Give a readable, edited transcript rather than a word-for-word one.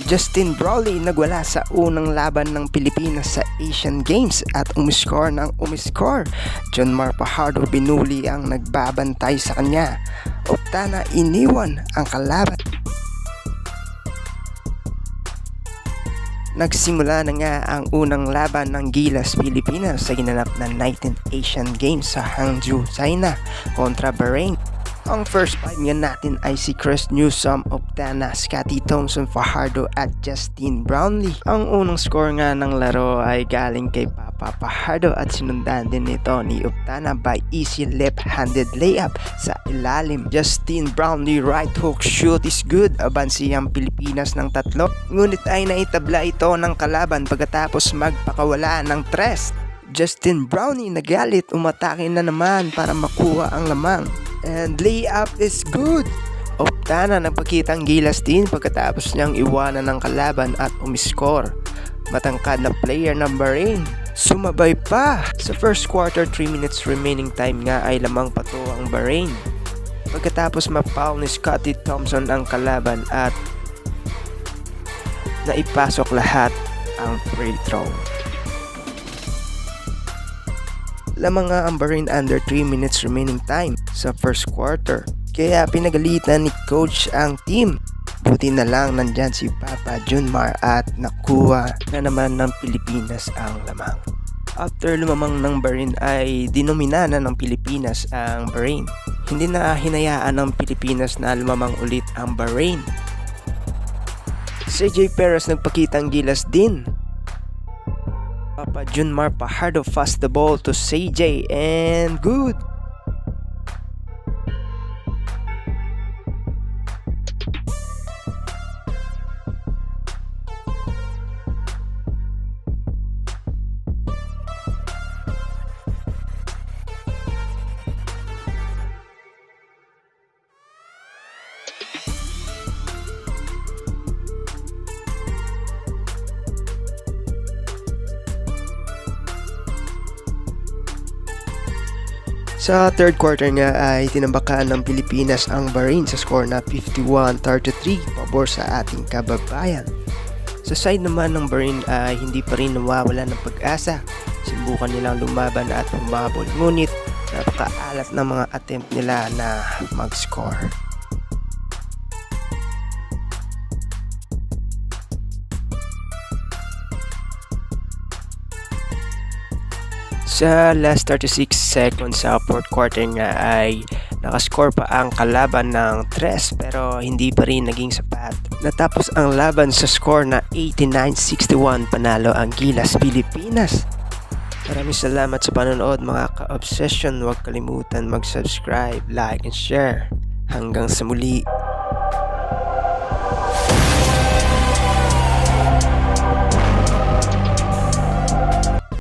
Justin Brownlee nagwala sa unang laban ng Pilipinas sa Asian Games at umiskor ng umiskor. Junmar Fajardo binuli ang nagbabantay sa kanya. Optana iniwan ang kalaban. Nagsimula na nga ang unang laban ng Gilas Pilipinas sa ginanap na 19th Asian Games sa Hangzhou, China kontra Bahrain. Ang first 5 nga natin ay si Chris Newsome, Optana, Scotty Thompson, Fajardo at Justin Brownlee. Ang unang score nga ng laro ay galing kay Papa Fajardo at sinundan din nito ni Optana by easy left-handed layup sa ilalim. Justin Brownlee right hook shoot is good. Abansi ang Pilipinas ng 3. Ngunit ay naitabla ito ng kalaban pagkatapos magpakawala ng 3. Justin Brownlee nagalit, umatake na naman para makuha ang lamang. And layup is good. Optana nagpakitang gilas din pagkatapos niyang iwanan ng kalaban at umiskor. Matangkad na player ng Bahrain sumabay pa. Sa first quarter, 3 minutes remaining time nga ay lamang pa to ang Bahrain. Pagkatapos ma-foul ni Scotty Thompson ang kalaban at naipasok lahat ang free throw. Lamang nga ang Bahrain under 3 minutes remaining time sa first quarter. Kaya pinagalitan ni coach ang team. Buti na lang nandyan si Papa Junmar at nakuha na naman ng Pilipinas ang lamang. After lumamang ng Bahrain ay dinomina na ng Pilipinas ang Bahrain. Hindi na hinayaan ng Pilipinas na lumamang ulit ang Bahrain. CJ Perez nagpakitang gilas din. Papa Junmar Fajardo passed the ball to CJ and good. Sa third quarter nga ay tinambakan ng Pilipinas ang Bahrain sa score na 51-33 pabor sa ating kababayan. Sa side naman ng Bahrain ay hindi pa rin nawawala ng pag-asa. Sinubukan nilang lumaban at humabol, ngunit napakaalat ng mga attempt nila na mag-score. Sa last 36 seconds sa fourth quarter nga ay nakascore pa ang kalaban ng 3 pero hindi pa rin naging sapat. Natapos ang laban sa score na 89-61, panalo ang Gilas Pilipinas. Maraming salamat sa panonood mga ka-obsession. Huwag kalimutan mag-subscribe, like and share. Hanggang sa muli.